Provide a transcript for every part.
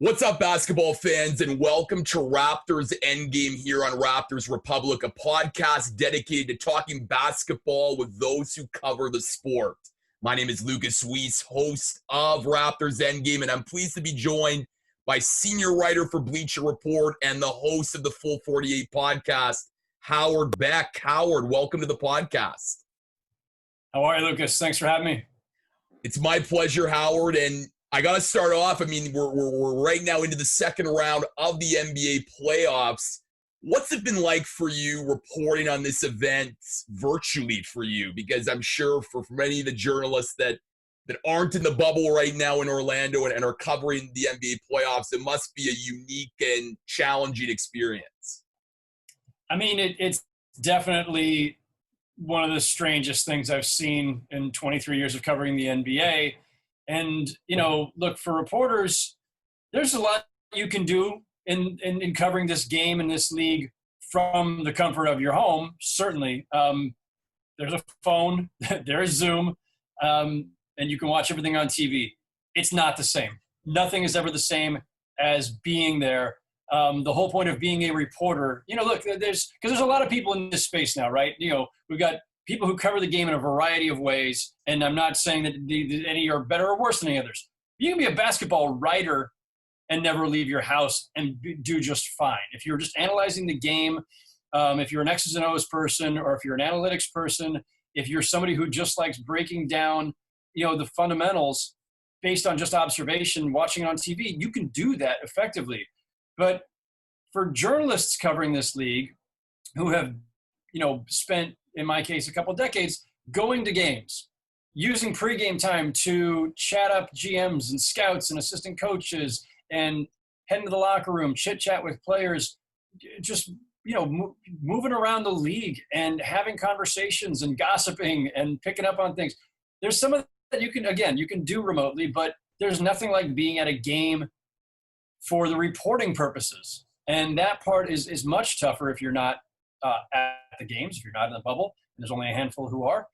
What's up, basketball fans, and welcome to Raptors Endgame here on Raptors Republic, a podcast dedicated to talking basketball with those who cover the sport. My name is Lucas Weiss, host of Raptors Endgame, and I'm pleased to be joined by senior writer for Bleacher Report and the host of the Full 48 podcast, Howard Beck. Howard, welcome to the podcast. How are you, Lucas? Thanks for having me. It's my pleasure, Howard, and I got to start off. I mean, we're right now into the second round of the NBA playoffs. What's it been like for you reporting on this event virtually for you? Because I'm sure for many of the journalists that aren't in the bubble right now in Orlando and are covering the NBA playoffs, it must be a unique and challenging experience. I mean, it's definitely one of the strangest things I've seen in 23 years of covering the NBA. And, look, for reporters, there's a lot you can do in covering this game and this league from the comfort of your home, certainly. There's a phone, there's Zoom, and you can watch everything on TV. It's not the same. Nothing is ever the same as being there. The whole point of being a reporter, look, there's a lot of people in this space now, right? We've got people who cover the game in a variety of ways, and I'm not saying that any are better or worse than any others. You can be a basketball writer and never leave your house and do just fine. If you're just analyzing the game, if you're an X's and O's person, or if you're an analytics person, if you're somebody who just likes breaking down, the fundamentals based on just observation, watching it on TV, you can do that effectively. But for journalists covering this league who have, spent, in my case, a couple of decades going to games, using pregame time to chat up GMs and scouts and assistant coaches and heading to the locker room, chit-chat with players, just, moving around the league and having conversations and gossiping and picking up on things. There's some of that you can do remotely, but there's nothing like being at a game for the reporting purposes. And that part is much tougher if you're not at the games, if you're not in the bubble, and there's only a handful who are.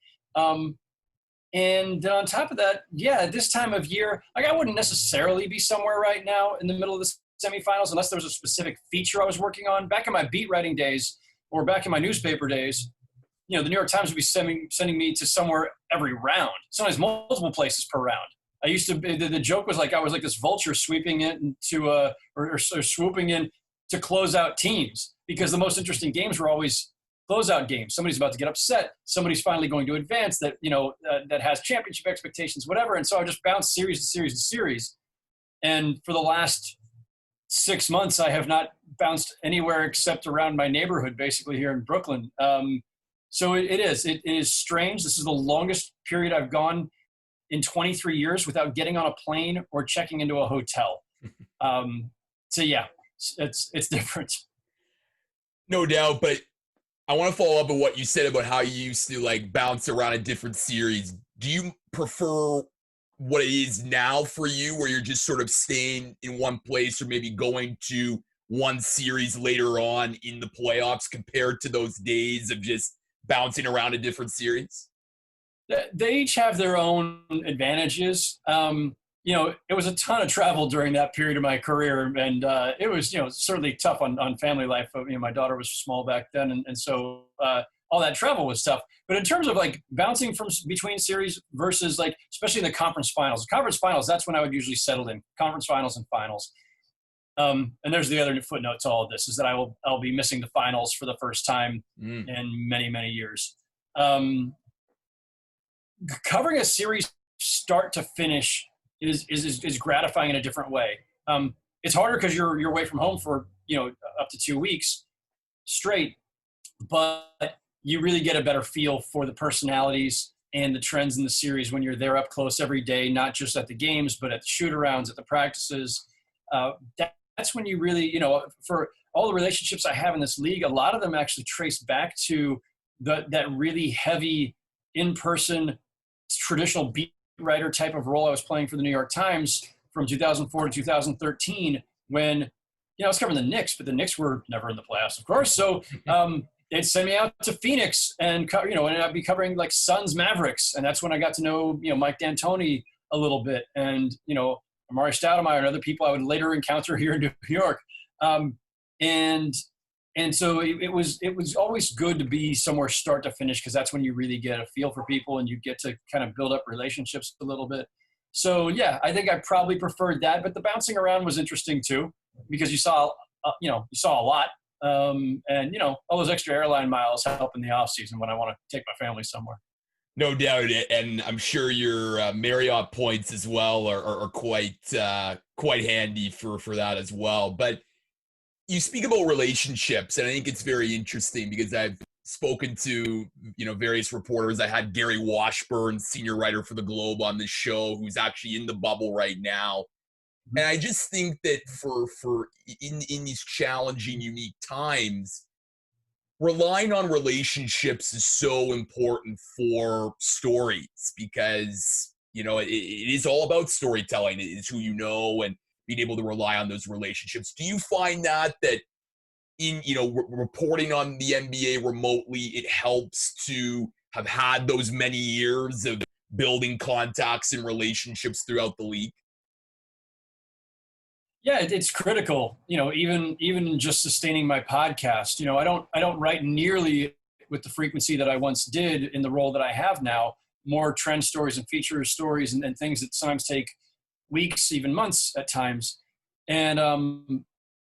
And on top of that, at this time of year, I wouldn't necessarily be somewhere right now in the middle of the semifinals unless there was a specific feature I was working on. Back in my beat writing days, or back in my newspaper days, the New York Times would be sending me to somewhere every round, sometimes multiple places per round. I used to, the joke was I was like this vulture sweeping into or swooping in to close out teams, because the most interesting games were always closeout games. Somebody's about to get upset. Somebody's finally going to advance that, that has championship expectations, whatever. And so I just bounced series to series to series. And for the last 6 months, I have not bounced anywhere except around my neighborhood, basically here in Brooklyn. So it is strange. This is the longest period I've gone in 23 years without getting on a plane or checking into a hotel. It's different. No doubt, but I want to follow up on what you said about how you used to bounce around a different series. Do you prefer what it is now for you, where you're just sort of staying in one place or maybe going to one series later on in the playoffs, compared to those days of just bouncing around a different series? They each have their own advantages. It was a ton of travel during that period of my career, and it was, certainly tough on family life. My daughter was small back then, and so all that travel was tough. But in terms of bouncing from between series versus especially in the conference finals, that's when I would usually settle in, conference finals and finals. And there's the other footnote to all of this, is that I'll be missing the finals for the first time in many, many years. Covering a series start to finish is gratifying in a different way. It's harder because you're away from home for up to 2 weeks straight, but you really get a better feel for the personalities and the trends in the series when you're there up close every day, not just at the games, but at the shoot-arounds, at the practices. That's when you really, for all the relationships I have in this league, a lot of them actually trace back to that really heavy in-person traditional beat writer type of role I was playing for the New York Times from 2004 to 2013, when I was covering the Knicks, but the Knicks were never in the playoffs, of course. So they'd send me out to Phoenix and and I'd be covering Suns Mavericks, and that's when I got to know Mike D'Antoni a little bit, and Amari Stoudemire and other people I would later encounter here in New York. And so it was always good to be somewhere start to finish, because that's when you really get a feel for people and you get to kind of build up relationships a little bit. So yeah, I think I probably preferred that, but the bouncing around was interesting too, because you saw a lot. And all those extra airline miles help in the off season when I want to take my family somewhere. No doubt, and I'm sure your Marriott points as well are quite handy for that as well. But you speak about relationships, and I think it's very interesting because I've spoken to various reporters. I had Gary Washburn, senior writer for the Globe, on this show, who's actually in the bubble right now. And I just think that for in these challenging, unique times, relying on relationships is so important for stories, because it is all about storytelling. It is who you know, and being able to rely on those relationships. Do you find that in reporting on the NBA remotely, it helps to have had those many years of building contacts and relationships throughout the league? Yeah, it's critical. Even just sustaining my podcast. I don't write nearly with the frequency that I once did in the role that I have now. More trend stories and feature stories and things that sometimes take weeks, even months at times. And one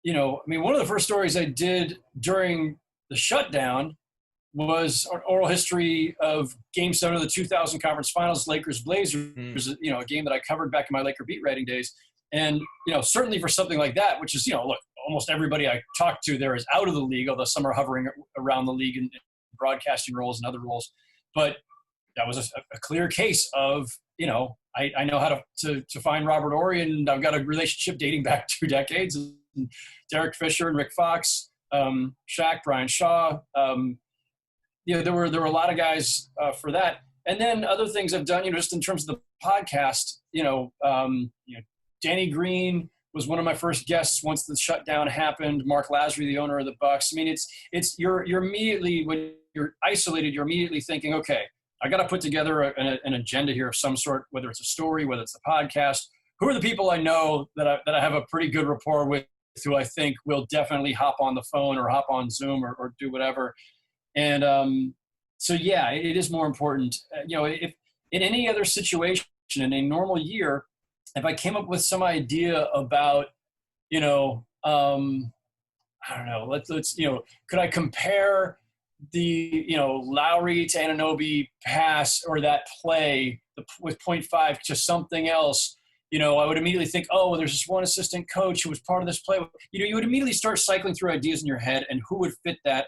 of the first stories I did during the shutdown was an oral history of Game 7 of the 2000 Conference Finals, Lakers Blazers. A game that I covered back in my Laker beat writing days. And, certainly for something like that, which is, look, almost everybody I talk to there is out of the league, although some are hovering around the league in broadcasting roles and other roles. But that was a clear case of, I know how to find Robert Horry, and I've got a relationship dating back 2 decades. And Derek Fisher and Rick Fox, Shaq, Brian Shaw. There were a lot of guys for that. And then other things I've done, just in terms of the podcast, Danny Green was one of my first guests once the shutdown happened. Mark Lasry, the owner of the Bucks. I mean, you're immediately, when you're isolated, you're immediately thinking, okay, I got to put together an agenda here of some sort, whether it's a story, whether it's a podcast. Who are the people I know that I have a pretty good rapport with, who I think will definitely hop on the phone or hop on Zoom or do whatever. And so, yeah, it is more important. If in any other situation, in a normal year, if I came up with some idea about, I don't know, let's could I compare the, Lowry to Anunoby pass or that play with 0.5 to something else, I would immediately think, oh, well, there's this one assistant coach who was part of this play. You would immediately start cycling through ideas in your head and who would fit that.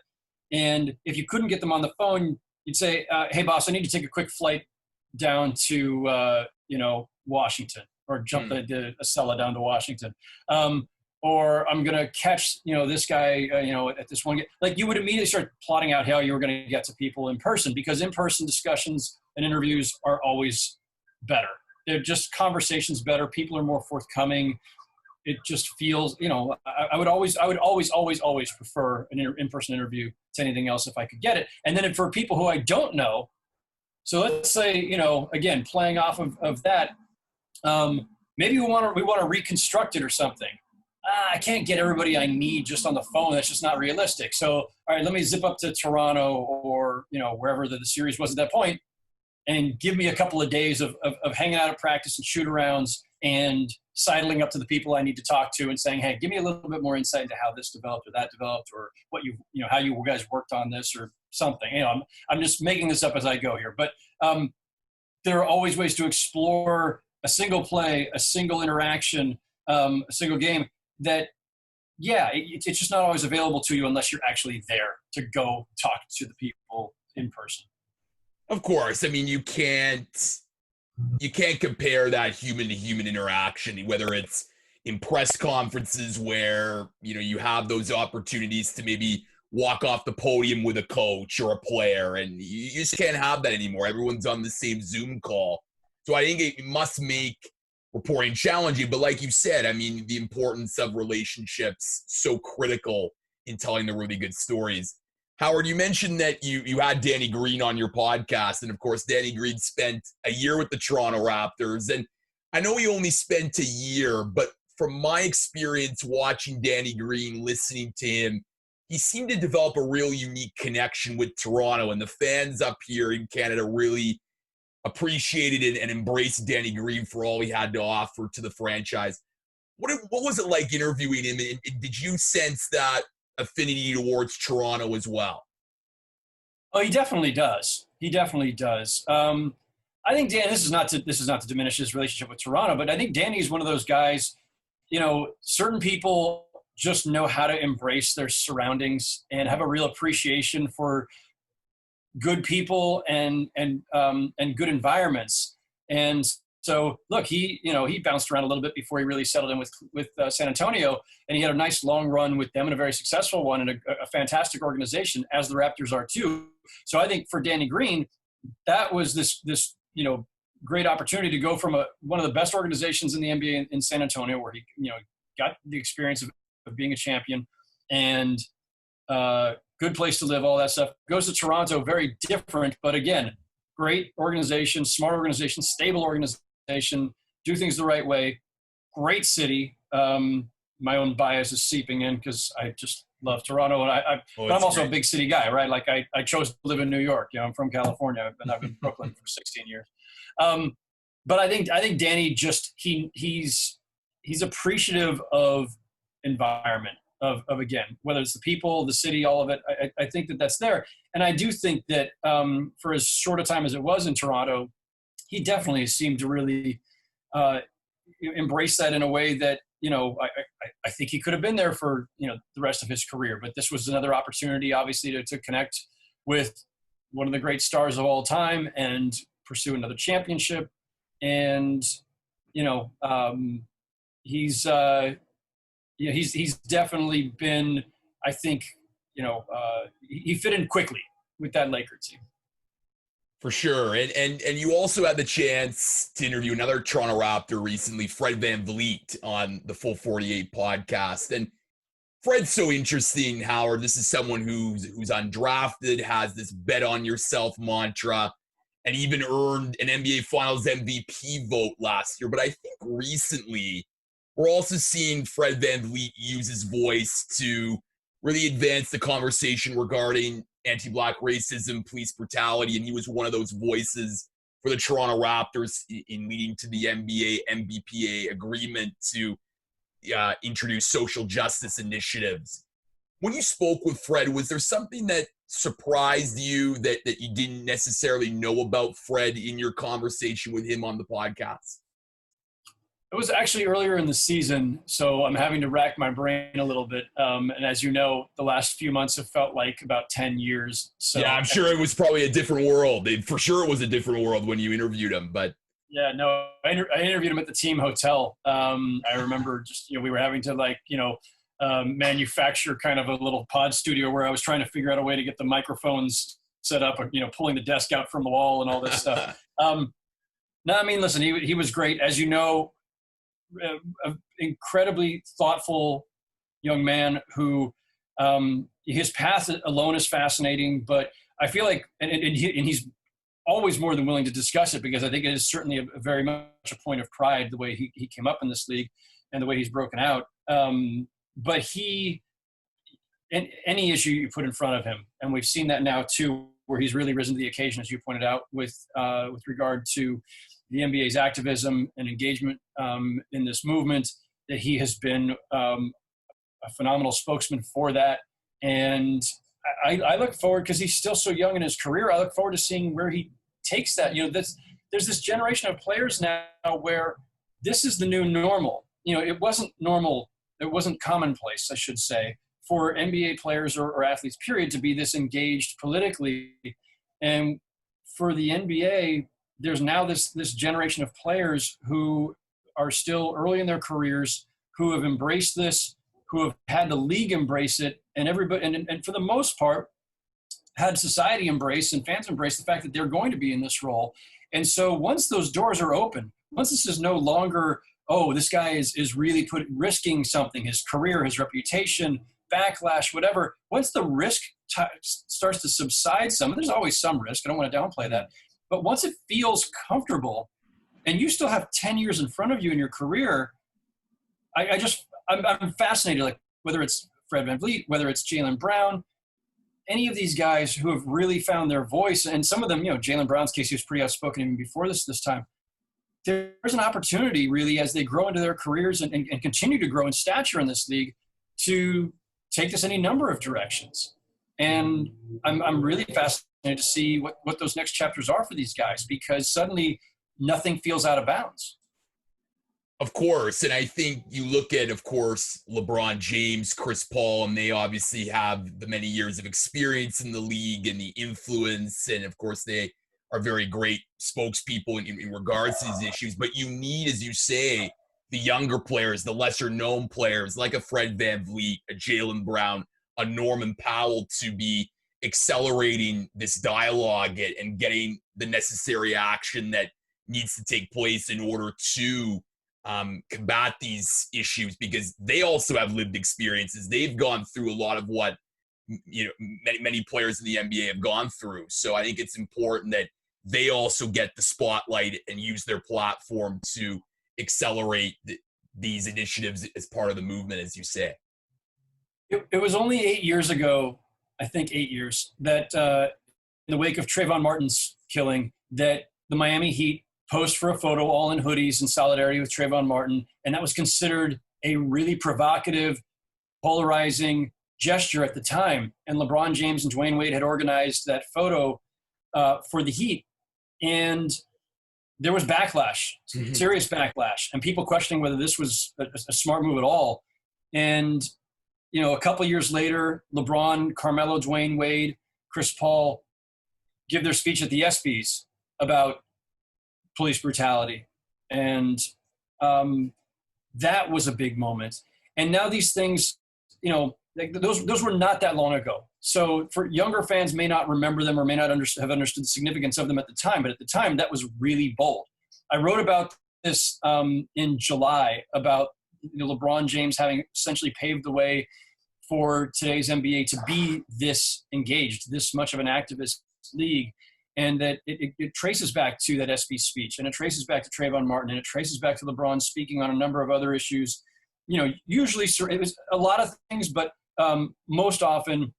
And if you couldn't get them on the phone, you'd say, hey, boss, I need to take a quick flight down to, Washington, or jump the Acela down to Washington. Or I'm going to catch, this guy, at this one. Like, you would immediately start plotting out how you were going to get to people in person, because in-person discussions and interviews are always better. They're just conversations better. People are more forthcoming. It just feels, I would always prefer an in-person interview to anything else if I could get it. And then for people who I don't know, so let's say, again, playing off of that, maybe we want to reconstruct it or something. I can't get everybody I need just on the phone. That's just not realistic. So, all right, let me zip up to Toronto or, wherever the series was at that point, and give me a couple of days of hanging out at practice and shoot-arounds and sidling up to the people I need to talk to and saying, hey, give me a little bit more insight into how this developed or that developed, or what how you guys worked on this or something. I'm just making this up as I go here. But there are always ways to explore a single play, a single interaction, a single game that, it's just not always available to you unless you're actually there to go talk to the people in person. Of course. I mean, you can't compare that human to human interaction, whether it's in press conferences where, you have those opportunities to maybe walk off the podium with a coach or a player, and you just can't have that anymore. Everyone's on the same Zoom call. So I think it must make reporting challenging. But like you said, I mean, the importance of relationships so critical in telling the really good stories. Howard, you mentioned that you had Danny Green on your podcast, and of course, Danny Green spent a year with the Toronto Raptors. And I know he only spent a year, but from my experience watching Danny Green, listening to him, he seemed to develop a real unique connection with Toronto, and the fans up here in Canada really appreciated it and embraced Danny Green for all he had to offer to the franchise. What was it like interviewing him? And did you sense that affinity towards Toronto as well? Oh, he definitely does. He definitely does. I think Dan. This is not to diminish his relationship with Toronto, but I think Danny's one of those guys. You know, certain people just know how to embrace their surroundings and have a real appreciation for good people and good environments. And so, look, he bounced around a little bit before he really settled in with San Antonio, and he had a nice long run with them and a very successful one and a fantastic organization, as the Raptors are too. So I think for Danny Green, that was this great opportunity to go from one of the best organizations in the NBA in San Antonio, where he got the experience of being a champion and good place to live, all that stuff. Goes to Toronto, very different, but again, great organization, smart organization, stable organization, do things the right way, great city. My own bias is seeping in because I just love Toronto, and but I'm also a big city guy, right? Like I chose to live in New York. I'm from California, and I've been in Brooklyn for 16 years. But I think Danny he's appreciative of environment, of again, whether it's the people, the city, all of it. I think that's there, and I do think that for as short a time as it was in Toronto, he definitely seemed to really embrace that in a way that I think he could have been there for the rest of his career. But this was another opportunity, obviously, to connect with one of the great stars of all time and pursue another championship. And he's definitely been, I think, he fit in quickly with that Laker team. For sure. And you also had the chance to interview another Toronto Raptor recently, Fred VanVleet, on the Full 48 podcast. And Fred's so interesting, Howard. This is someone who's undrafted, has this bet on yourself mantra, and even earned an NBA Finals MVP vote last year. But I think recently we're also seeing Fred VanVleet use his voice to really advance the conversation regarding anti-Black racism, police brutality, and he was one of those voices for the Toronto Raptors in leading to the NBA MBPA agreement to introduce social justice initiatives. When you spoke with Fred, was there something that surprised you that you didn't necessarily know about Fred in your conversation with him on the podcast? It was actually earlier in the season, so I'm having to rack my brain a little bit. And as you know, the last few months have felt like about 10 years. So yeah, I'm sure it was probably a different world. For sure it was a different world when you interviewed him. But yeah, no, I interviewed him at the team hotel. I remember just, we were having to manufacture kind of a little pod studio where I was trying to figure out a way to get the microphones set up, pulling the desk out from the wall and all this stuff. No, I mean, listen, he was great. As you know, an incredibly thoughtful young man who his path alone is fascinating, but I feel like, and he's always more than willing to discuss it, because I think it is certainly a very much a point of pride, the way he came up in this league and the way he's broken out. But any issue you put in front of him, and we've seen that now too, where he's really risen to the occasion, as you pointed out, with regard to the NBA's activism and engagement in this movement, that he has been a phenomenal spokesman for that. And I look forward, because he's still so young in his career, I look forward to seeing where he takes that. There's this generation of players now where this is the new normal. It wasn't normal. It wasn't commonplace, I should say, for NBA players or athletes, period, to be this engaged politically. And for the NBA, there's now this generation of players who are still early in their careers, who have embraced this, who have had the league embrace it, and everybody, and for the most part, had society embrace and fans embrace the fact that they're going to be in this role. And so once those doors are open, once this is no longer, oh, this guy is really risking something, his career, his reputation, backlash, whatever, once the risk starts to subside some, there's always some risk, I don't want to downplay that, but once it feels comfortable and you still have 10 years in front of you in your career. I'm fascinated, like whether it's Fred VanVleet, whether it's Jaylen Brown, any of these guys who have really found their voice, and some of them, Jaylen Brown's case, he was pretty outspoken even before this time. There's an opportunity really as they grow into their careers and continue to grow in stature in this league to take this any number of directions. And I'm really fascinated to see what those next chapters are for these guys, because suddenly nothing feels out of bounds. Of course. And I think you look at, of course, LeBron James, Chris Paul, and they obviously have the many years of experience in the league and the influence. And of course, they are very great spokespeople in regards to these issues. But you need, as you say, the younger players, the lesser known players like a Fred VanVleet, a Jaylen Brown, a Norman Powell to be accelerating this dialogue and getting the necessary action that needs to take place in order to combat these issues, because they also have lived experiences. They've gone through a lot of what many players in the NBA have gone through. So I think it's important that they also get the spotlight and use their platform to accelerate these initiatives as part of the movement, as you say. It was only 8 years ago, I think 8 years, that in the wake of Trayvon Martin's killing, that the Miami Heat posed for a photo all in hoodies in solidarity with Trayvon Martin, and that was considered a really provocative, polarizing gesture at the time. And LeBron James and Dwayne Wade had organized that photo for the Heat, and there was backlash, serious backlash, and people questioning whether this was a smart move at all. And a couple years later, LeBron, Carmelo, Dwayne Wade, Chris Paul give their speech at the ESPYs about police brutality. And that was a big moment. And now these things, those were not that long ago. So for younger fans may not remember them or may not have understood the significance of them at the time. But at the time, that was really bold. I wrote about this in July, about LeBron James having essentially paved the way for today's NBA to be this engaged, this much of an activist league. And that it traces back to that SB speech, and it traces back to Trayvon Martin, and it traces back to LeBron speaking on a number of other issues. Usually it was a lot of things, but most often,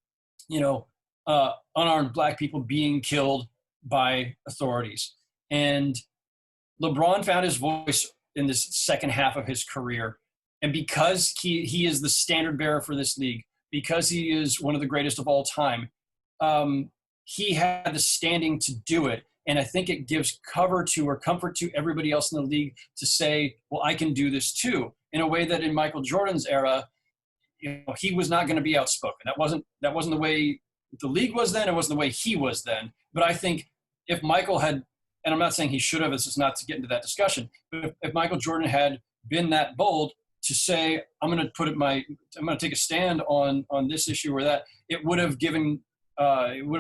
unarmed Black people being killed by authorities. And LeBron found his voice in this second half of his career. And because he is the standard bearer for this league, because he is one of the greatest of all time, he had the standing to do it. And I think it gives comfort to everybody else in the league to say, well, I can do this too, in a way that in Michael Jordan's era, he was not going to be outspoken. That wasn't the way the league was then. It wasn't the way he was then. But I think if Michael had, and I'm not saying he should have, this is not to get into that discussion, but if Michael Jordan had been that bold to say, I'm going to take a stand on this issue or that, it would have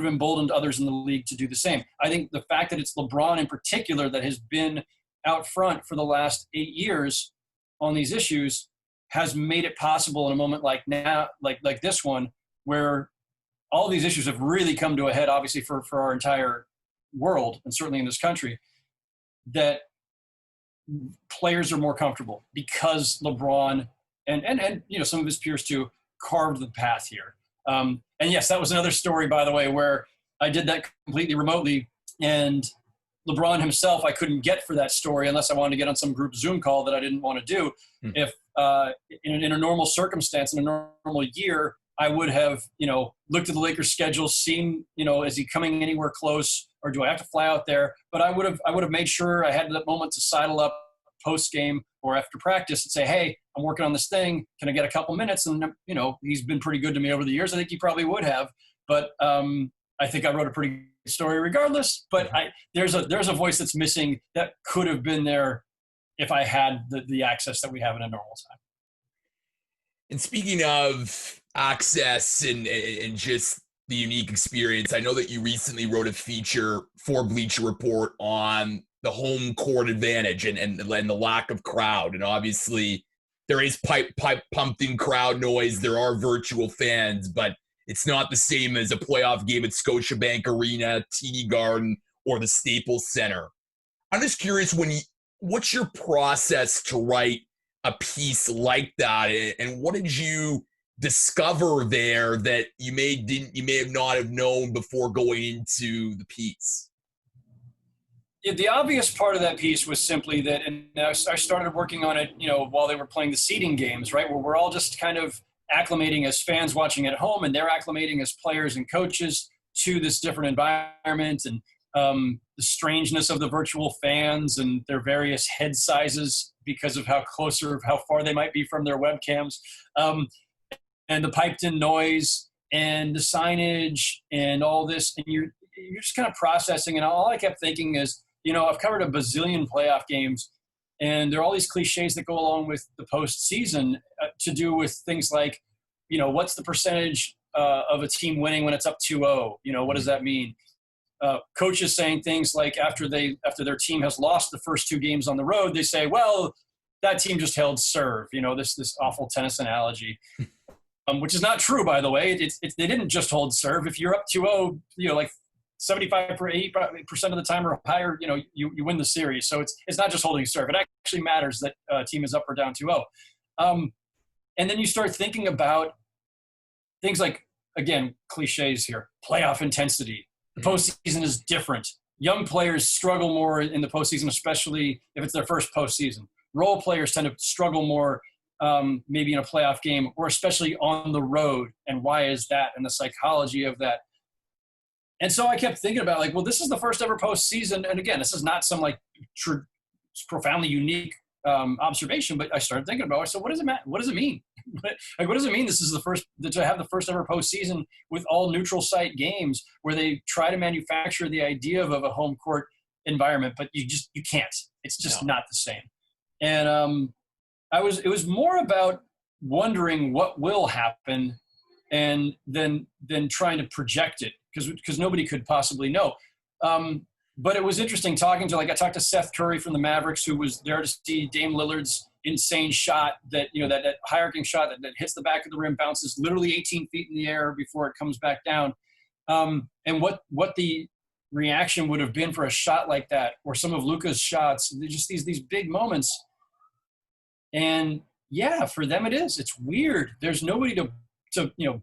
emboldened others in the league to do the same. I think the fact that it's LeBron in particular that has been out front for the last 8 years on these issues has made it possible in a moment like now, like this one, where all these issues have really come to a head, obviously for our entire world and certainly in this country, that players are more comfortable because LeBron and some of his peers too carved the path here. And yes, that was another story, by the way, where I did that completely remotely, and LeBron himself I couldn't get for that story unless I wanted to get on some group Zoom call that I didn't want to do. If in a normal circumstance, in a normal year, I would have, looked at the Lakers' schedule, seen, is he coming anywhere close, or do I have to fly out there? But I would have made sure I had that moment to sidle up post game or after practice and say, hey, I'm working on this thing. Can I get a couple minutes? And, he's been pretty good to me over the years. I think he probably would have. But I think I wrote a pretty good story regardless. But there's a voice that's missing that could have been there if I had the access that we have in a normal time. And speaking of access and just the unique experience, I know that you recently wrote a feature for Bleacher Report on the home court advantage and the lack of crowd. And obviously there is pipe pumped in crowd noise. There are virtual fans, but it's not the same as a playoff game at Scotiabank Arena, TD Garden, or the Staples Center. I'm just curious, when what's your process to write a piece like that, and what did you discover there that you may have not have known before going into the piece? Yeah, the obvious part of that piece was simply that, and I started working on it, while they were playing the seeding games, right, where we're all just kind of acclimating as fans watching at home, and they're acclimating as players and coaches to this different environment, and the strangeness of the virtual fans and their various head sizes because of how close or how far they might be from their webcams, and the piped-in noise and the signage and all this, and you're just kind of processing. And all I kept thinking is, I've covered a bazillion playoff games, and there are all these cliches that go along with the postseason to do with things like, what's the percentage of a team winning when it's up 2-0? What does that mean? Coaches saying things like after their team has lost the first two games on the road, they say, well, that team just held serve, this awful tennis analogy, which is not true, by the way. They didn't just hold serve. If you're up 2-0, like 75% of the time or higher, you win the series. So it's not just holding serve. It actually matters that a team is up or down 2-0. And then you start thinking about things like, again, cliches here, playoff intensity. The postseason is different. Young players struggle more in the postseason, especially if it's their first postseason. Role players tend to struggle more maybe in a playoff game, or especially on the road. And why is that? And the psychology of that. And so I kept thinking about, like, well, this is the first ever postseason. And again, this is not some profoundly unique observation, but I started thinking about it. So what does it matter? What does it mean? What does it mean this is to have the first ever postseason with all neutral site games where they try to manufacture the idea of a home court environment, but you can't. It's just not the same. And it was more about wondering what will happen and then trying to project it, because nobody could possibly know. But it was interesting talking to, I talked to Seth Curry from the Mavericks, who was there to see Dame Lillard's insane shot that high-arcing shot that hits the back of the rim, bounces literally 18 feet in the air before it comes back down. And what the reaction would have been for a shot like that, or some of Luka's shots, just these big moments. And yeah, for them it is. It's weird. There's nobody to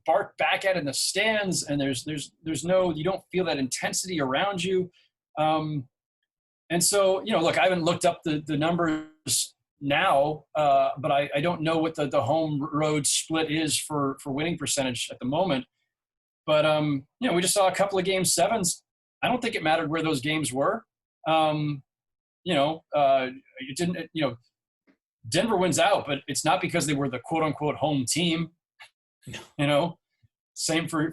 bark back at in the stands, and there's no, you don't feel that intensity around you. And so, look, I haven't looked up the numbers now, but I don't know what the home road split is for winning percentage at the moment. But, we just saw a couple of game sevens. I don't think it mattered where those games were. It didn't, Denver wins out, but it's not because they were the quote unquote home team. Same for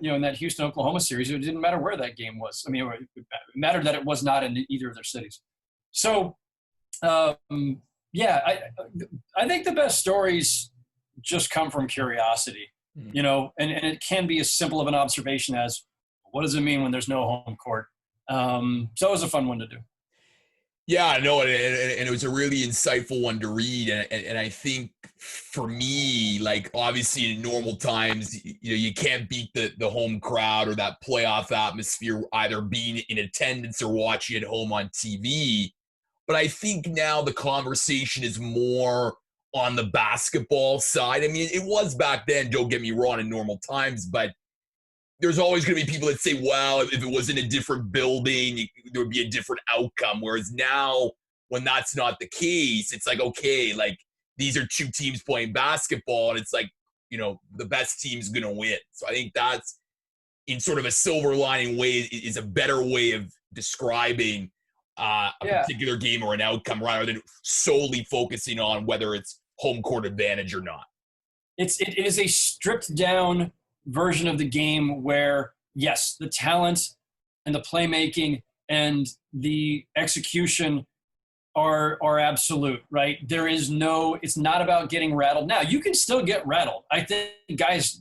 in that Houston-Oklahoma series. It didn't matter where that game was. I mean, it mattered that it was not in either of their cities. So, I think the best stories just come from curiosity, and it can be as simple of an observation as, what does it mean when there's no home court? So it was a fun one to do. Yeah, I know, and it was a really insightful one to read, and I think for me, like, obviously in normal times, you can't beat the home crowd or that playoff atmosphere, either being in attendance or watching at home on TV. But I think now the conversation is more on the basketball side. I mean, it was back then, don't get me wrong, in normal times, but there's always going to be people that say, well, if it was in a different building, there would be a different outcome. Whereas now, when that's not the case, it's like, okay, like, these are two teams playing basketball, and it's like, the best team's going to win. So I think that's, in sort of a silver lining way, is a better way of describing a particular game or an outcome, rather than solely focusing on whether it's home court advantage or not. It is a stripped down version of the game where, yes, the talent and the playmaking and the execution are absolute, right? There is it's not about getting rattled. Now, you can still get rattled. I think, guys,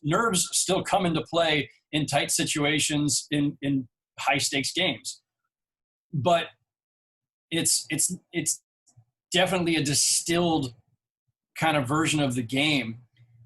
nerves still come into play in tight situations in high stakes games. But it's definitely a distilled kind of version of the game.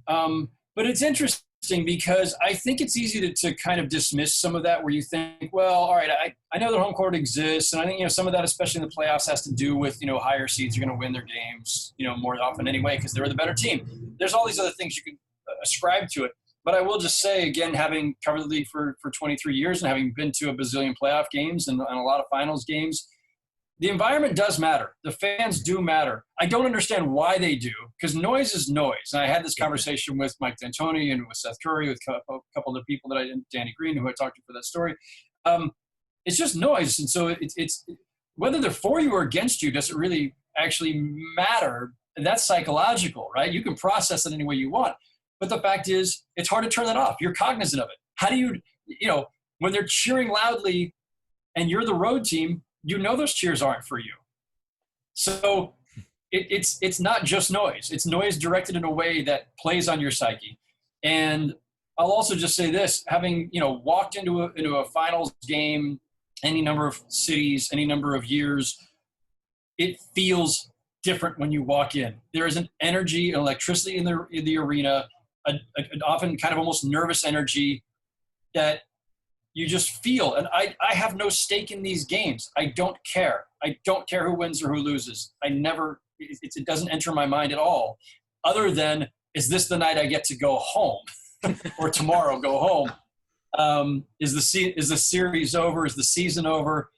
But it's interesting because I think it's easy to kind of dismiss some of that where you think, well, all right, I know the home court exists. And I think, some of that, especially in the playoffs, has to do with, higher seeds are going to win their games, more often anyway, because they're the better team. There's all these other things you can ascribe to it. But I will just say, again, having covered the league for 23 years and having been to a bazillion playoff games and a lot of finals games, the environment does matter. The fans do matter. I don't understand why they do, because noise is noise. And I had this conversation with Mike D'Antoni and with Seth Curry, with a couple of the people that Danny Green, who I talked to for that story. It's just noise. And so it's whether they're for you or against you doesn't really actually matter. And that's psychological, right? You can process it any way you want. But the fact is, it's hard to turn that off. You're cognizant of it. How do you, when they're cheering loudly and you're the road team, those cheers aren't for you. So it's not just noise. It's noise directed in a way that plays on your psyche. And I'll also just say this, having, walked into a finals game, any number of cities, any number of years, it feels different when you walk in. There is an energy, an electricity in the arena, an often kind of almost nervous energy that you just feel. And I have no stake in these games. I don't care. I don't care who wins or who loses. It doesn't enter my mind at all, other than, is this the night I get to go home or tomorrow go home? Is the series over? Is the season over?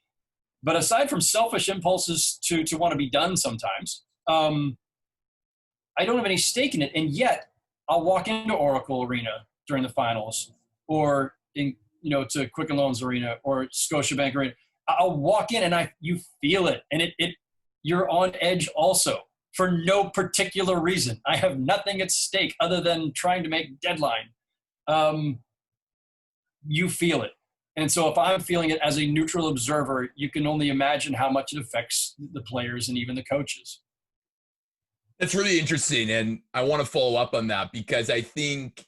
But aside from selfish impulses to want to be done sometimes, I don't have any stake in it. And yet I'll walk into Oracle Arena during the finals, or to Quicken Loans Arena or Scotiabank Arena. I'll walk in and you feel it, and you're on edge also for no particular reason. I have nothing at stake other than trying to make deadline. You feel it. And so if I'm feeling it as a neutral observer, you can only imagine how much it affects the players and even the coaches. That's really interesting. And I want to follow up on that, because I think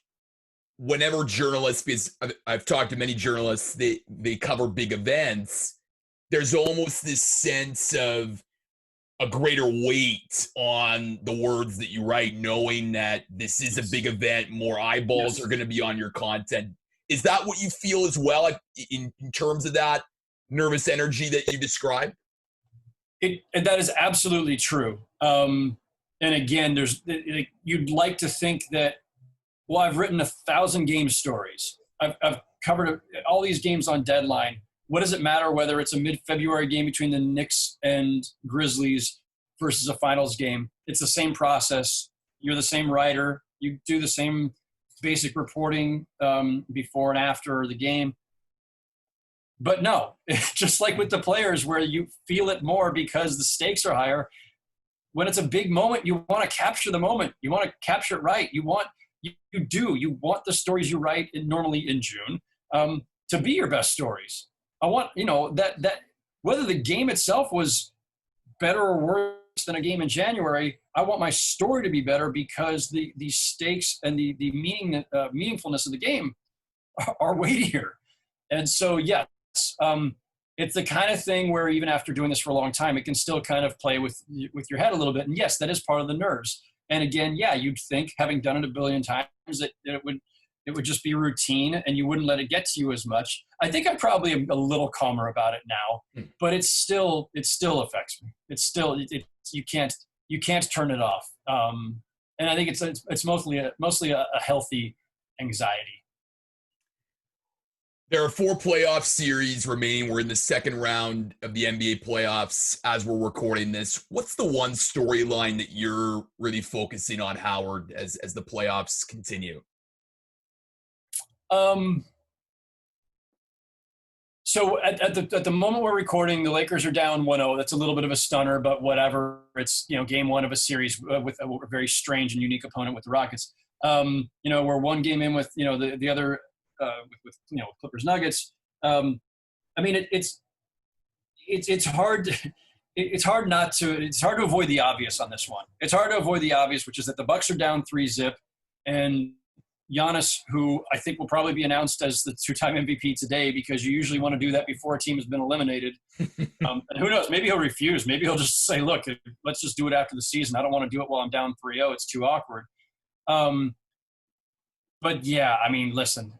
whenever journalists, because I've talked to many journalists, they cover big events, there's almost this sense of a greater weight on the words that you write, knowing that this is a big event, more eyeballs are going to be on your content. Is that what you feel as well in terms of that nervous energy that you described? That is absolutely true. And again, you'd like to think that, well, I've written 1,000 game stories. I've covered all these games on deadline. What does it matter whether it's a mid-February game between the Knicks and Grizzlies versus a finals game? It's the same process. You're the same writer. You do the same basic reporting before and after the game. But no, just like with the players, where you feel it more because the stakes are higher. When it's a big moment, you want to capture the moment. You want to capture it right. You want the stories you write normally in June to be your best stories. I want, that whether the game itself was better or worse than a game in January, I want my story to be better because the stakes and the meaningfulness of the game are weightier. And so, yes, it's the kind of thing where even after doing this for a long time, it can still kind of play with your head a little bit. And yes, that is part of the nerves. And again, yeah, you'd think, having done it a billion times, that it would just be routine and you wouldn't let it get to you as much. I think I probably am a little calmer about it now, but it still affects me. It's still, you can't turn it off. And I think it's mostly a healthy anxiety. There are 4 playoff series remaining. We're in the second round of the NBA playoffs as we're recording this. What's the one storyline that you're really focusing on, Howard, as the playoffs continue? So at the moment we're recording, the Lakers are down 1-0. That's a little bit of a stunner, but whatever. It's, game one of a series with a very strange and unique opponent with the Rockets. We're one game in with, the other, with Clippers Nuggets. It's hard. It's hard to avoid the obvious on this one. It's hard to avoid the obvious, which is that the Bucks are down 3-0, and Giannis, who I think will probably be announced as the 2-time MVP today, because you usually want to do that before a team has been eliminated. And who knows? Maybe he'll refuse. Maybe he'll just say, "Look, let's just do it after the season. I don't want to do it while I'm down 3-0. It's too awkward." But yeah, I mean, listen,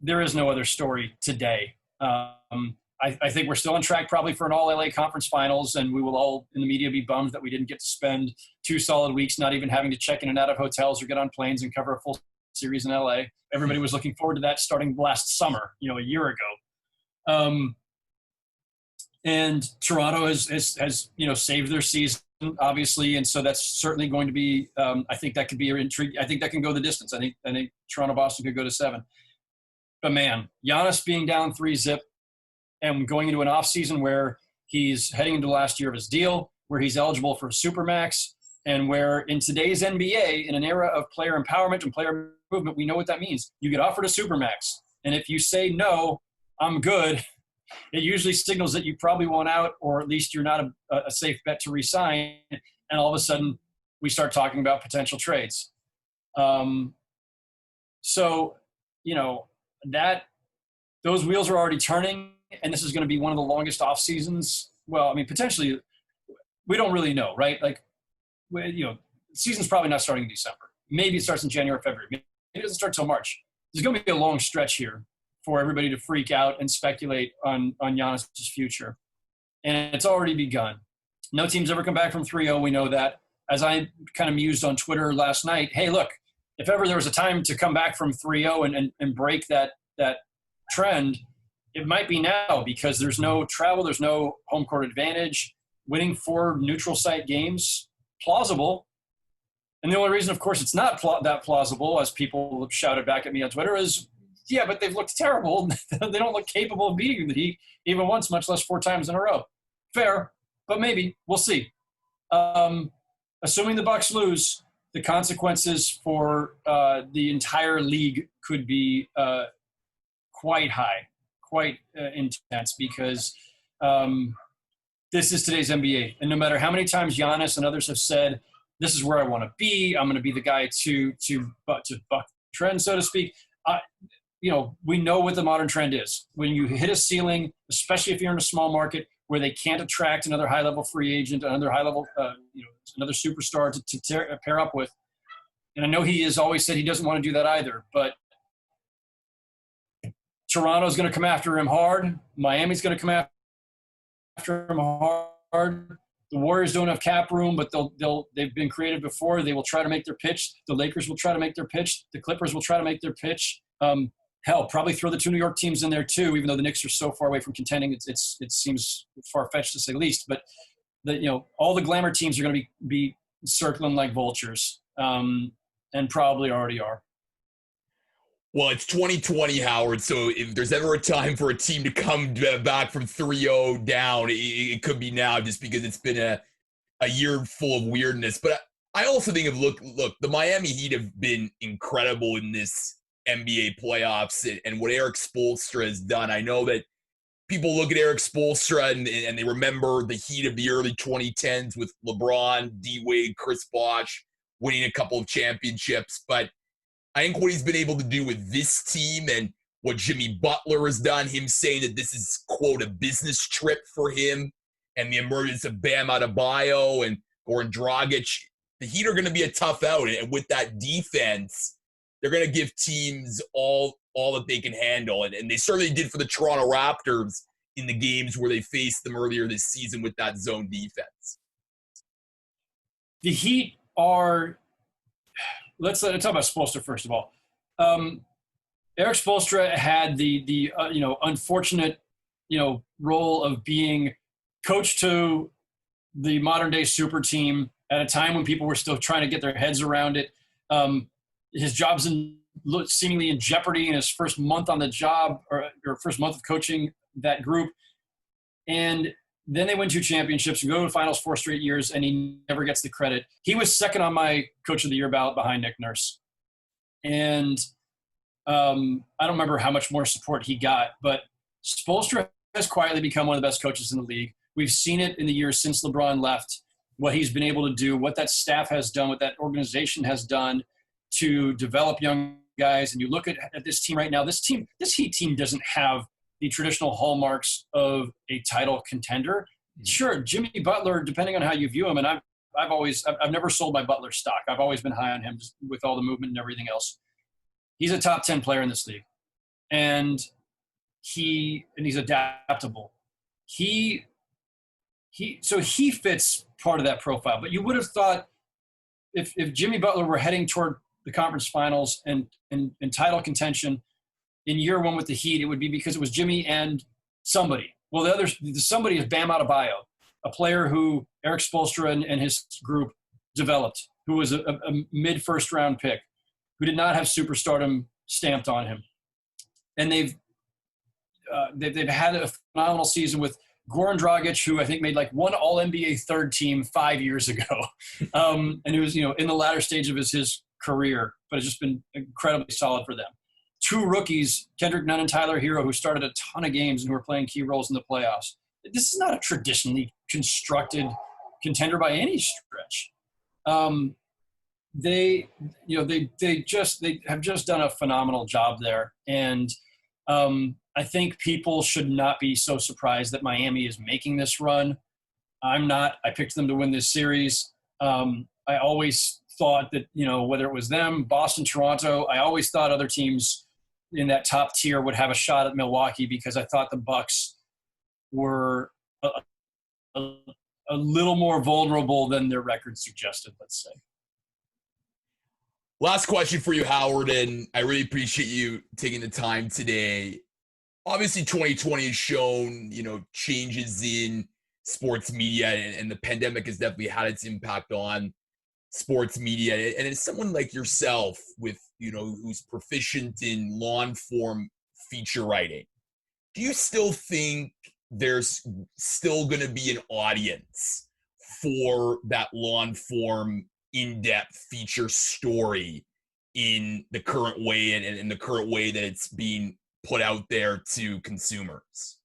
there is no other story today. I think we're still on track probably for an all LA conference finals, and we will all in the media be bummed that we didn't get to spend 2 solid weeks not even having to check in and out of hotels or get on planes and cover a full series in LA. Everybody was looking forward to that starting last summer, a year ago. And Toronto has saved their season, obviously, and so that's certainly going to be. I think that could be intriguing. I think that can go the distance. I think Toronto Boston could go to 7. But man, Giannis being down 3-0 and going into an offseason where he's heading into the last year of his deal, where he's eligible for Supermax, and where in today's NBA, in an era of player empowerment and player movement, we know what that means. You get offered a Supermax, and if you say no, I'm good, it usually signals that you probably want out, or at least you're not a safe bet to re-sign, and all of a sudden we start talking about potential trades. That those wheels are already turning, and this is going to be one of the longest off seasons. Well, I mean, potentially, we don't really know, right? Like, the season's probably not starting in December. Maybe it starts in January, February. Maybe it doesn't start till March. There's going to be a long stretch here for everybody to freak out and speculate on Giannis' future. And it's already begun. No team's ever come back from 3-0. We know that. As I kind of mused on Twitter last night, hey, look, if ever there was a time to come back from 3-0 and break that trend, it might be now, because there's no travel, there's no home court advantage. Winning 4 neutral site games, plausible. And the only reason, of course, it's not that plausible, as people have shouted back at me on Twitter, is, yeah, but they've looked terrible. They don't look capable of beating the Heat even once, much less 4 times in a row. Fair, but maybe. We'll see. Assuming the Bucks lose, the consequences for the entire league could be quite high, quite intense, because this is today's NBA. And no matter how many times Giannis and others have said, this is where I want to be, I'm going to be the guy to buck the trend, so to speak. We know what the modern trend is. When you hit a ceiling, especially if you're in a small market where they can't attract another high-level free agent, another high-level, another superstar to pair up with. And I know he has always said he doesn't want to do that either, but Toronto's going to come after him hard. Miami's going to come after him hard. The Warriors don't have cap room, but they've been creative before. They will try to make their pitch. The Lakers will try to make their pitch. The Clippers will try to make their pitch. Hell, probably throw the 2 New York teams in there too, even though the Knicks are so far away from contending. It seems far-fetched to say the least. But all the glamour teams are going to be circling like vultures, and probably already are. Well, it's 2020, Howard, so if there's ever a time for a team to come back from 3-0 down, it could be now, just because it's been a year full of weirdness. But I also think look, the Miami Heat have been incredible in this NBA playoffs, and what Eric Spoelstra has done. I know that people look at Eric Spoelstra and they remember the Heat of the early 2010s with LeBron, D-Wade, Chris Bosh winning a couple of championships, but I think what he's been able to do with this team, and what Jimmy Butler has done, him saying that this is, quote, a business trip for him, and the emergence of Bam Adebayo and Goran Dragic, the Heat are going to be a tough out. And with that defense, they're going to give teams all that they can handle. And they certainly did for the Toronto Raptors in the games where they faced them earlier this season with that zone defense. The Heat are... Let's talk about Spoelstra first of all. Eric Spoelstra had the unfortunate role of being coach to the modern day super team at a time when people were still trying to get their heads around it. His job's seemingly in jeopardy in his first month on the job, or first month of coaching that group, and then they win 2 championships and go to the finals 4 straight years, and he never gets the credit. He was second on my Coach of the Year ballot behind Nick Nurse. And I don't remember how much more support he got, but Spoelstra has quietly become one of the best coaches in the league. We've seen it in the years since LeBron left, what he's been able to do, what that staff has done, what that organization has done to develop young guys. And you look at this team right now, this Heat team doesn't have the traditional hallmarks of a title contender. Sure, Jimmy Butler, depending on how you view him, and I've never sold my Butler stock. I've always been high on him, just with all the movement and everything else. He's a top 10 player in this league, and he's adaptable. So he fits part of that profile. But you would have thought if Jimmy Butler were heading toward the conference finals and title contention in year one with the Heat, it would be because it was Jimmy and somebody. Well, the somebody is Bam Adebayo, a player who Eric Spoelstra and his group developed, who was a mid-first round pick, who did not have superstardom stamped on him. And they've had a phenomenal season with Goran Dragic, who I think made like one All-NBA third team 5 years ago. And he was, in the latter stage of his career, but it's just been incredibly solid for them. Two rookies, Kendrick Nunn and Tyler Hero, who started a ton of games and who were playing key roles in the playoffs. This is not a traditionally constructed contender by any stretch. They have just done a phenomenal job there. And I think people should not be so surprised that Miami is making this run. I'm not. I picked them to win this series. I always thought that, whether it was them, Boston, Toronto, I always thought other teams in that top tier would have a shot at Milwaukee because I thought the Bucks were a little more vulnerable than their record suggested, let's say. Last question for you, Howard, and I really appreciate you taking the time today. Obviously, 2020 has shown, changes in sports media, and the pandemic has definitely had its impact on sports media. And as someone like yourself with, who's proficient in long-form feature writing, do you still think there's still going to be an audience for that long-form, in-depth feature story in the current way and in the current way that it's being put out there to consumers?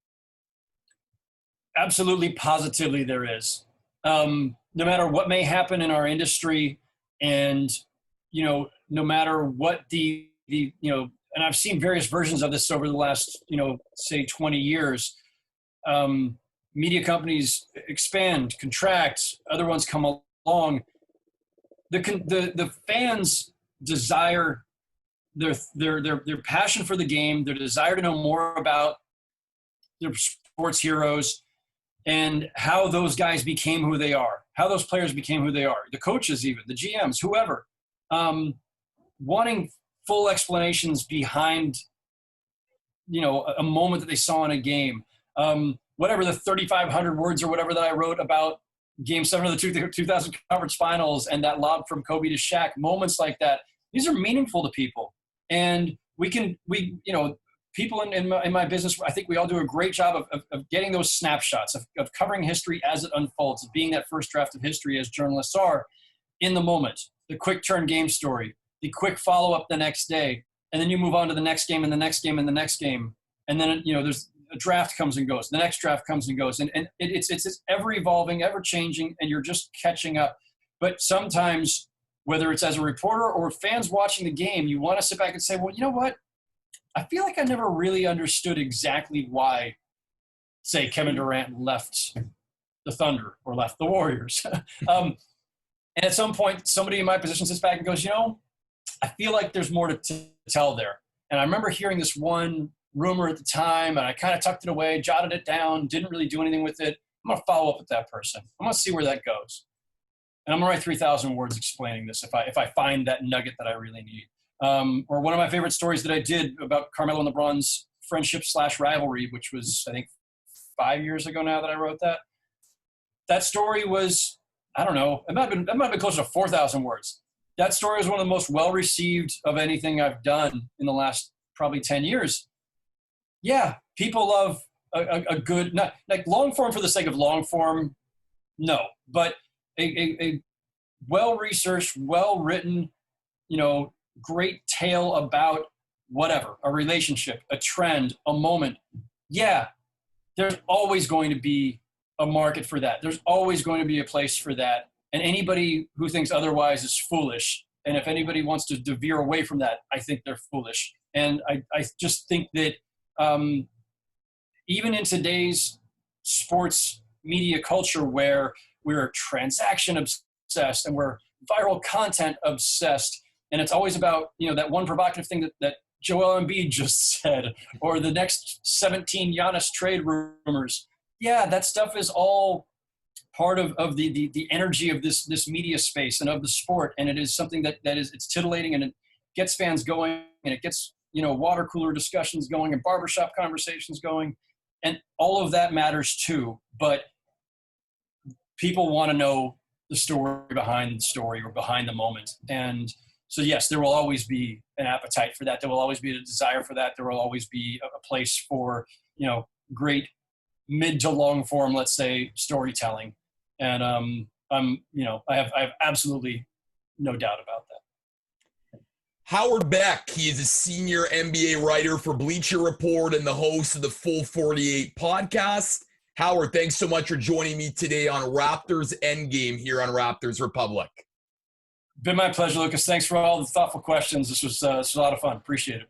Absolutely, positively there is. No matter what may happen in our industry, and no matter what and I've seen various versions of this over the last say 20 years. Media companies expand, contract, other ones come along. The fans desire their passion for the game, their desire to know more about their sports heroes and how those guys became who they are, how those players became who they are, the coaches, even the GMs, whoever, wanting full explanations behind a moment that they saw in a game. Whatever the 3,500 words or whatever that I wrote about Game 7 of the 2000 Conference Finals and that lob from Kobe to Shaq, moments like that, these are meaningful to people. And people in my business, I think we all do a great job of getting those snapshots, of covering history as it unfolds, of being that first draft of history as journalists are in the moment, the quick turn game story, the quick follow-up the next day, and then you move on to the next game and the next game and the next game. And then, there's a draft comes and goes. The next draft comes and goes. And it's ever evolving, ever changing, and you're just catching up. But sometimes, whether it's as a reporter or fans watching the game, you want to sit back and say, well, you know what? I feel like I never really understood exactly why, say, Kevin Durant left the Thunder or left the Warriors. And at some point, somebody in my position sits back and goes, I feel like there's more to tell there. And I remember hearing this one rumor at the time, and I kind of tucked it away, jotted it down, didn't really do anything with it. I'm going to follow up with that person. I'm going to see where that goes. And I'm going to write 3,000 words explaining this if I find that nugget that I really need. Or one of my favorite stories that I did about Carmelo and LeBron's friendship/rivalry, which was, I think, 5 years ago now that I wrote that. That story was, I don't know, it might have been closer to 4,000 words. That story was one of the most well-received of anything I've done in the last probably 10 years. Yeah, people love a good, not like long form for the sake of long form, no, but a well-researched, well-written, great tale about whatever, a relationship, a trend, a moment. Yeah, there's always going to be a market for that. There's always going to be a place for that. And anybody who thinks otherwise is foolish. And if anybody wants to veer away from that, I think they're foolish. And I just think that even in today's sports media culture where we're transaction obsessed and we're viral content obsessed, And it's always about, that one provocative thing that Joel Embiid just said, or the next 17 Giannis trade rumors. Yeah, that stuff is all part of the energy of this media space and of the sport. And it is something that is, it's titillating, and it gets fans going, and it gets, water cooler discussions going and barbershop conversations going. And all of that matters too. But people want to know the story behind the story or behind the moment. And so, yes, there will always be an appetite for that. There will always be a desire for that. There will always be a place for, great mid to long form, let's say, storytelling. And I have absolutely no doubt about that. Howard Beck, he is a senior NBA writer for Bleacher Report and the host of the Full 48 podcast. Howard, thanks so much for joining me today on Raptors Endgame here on Raptors Republic. Been my pleasure, Lucas. Thanks for all the thoughtful questions. This was a lot of fun. Appreciate it.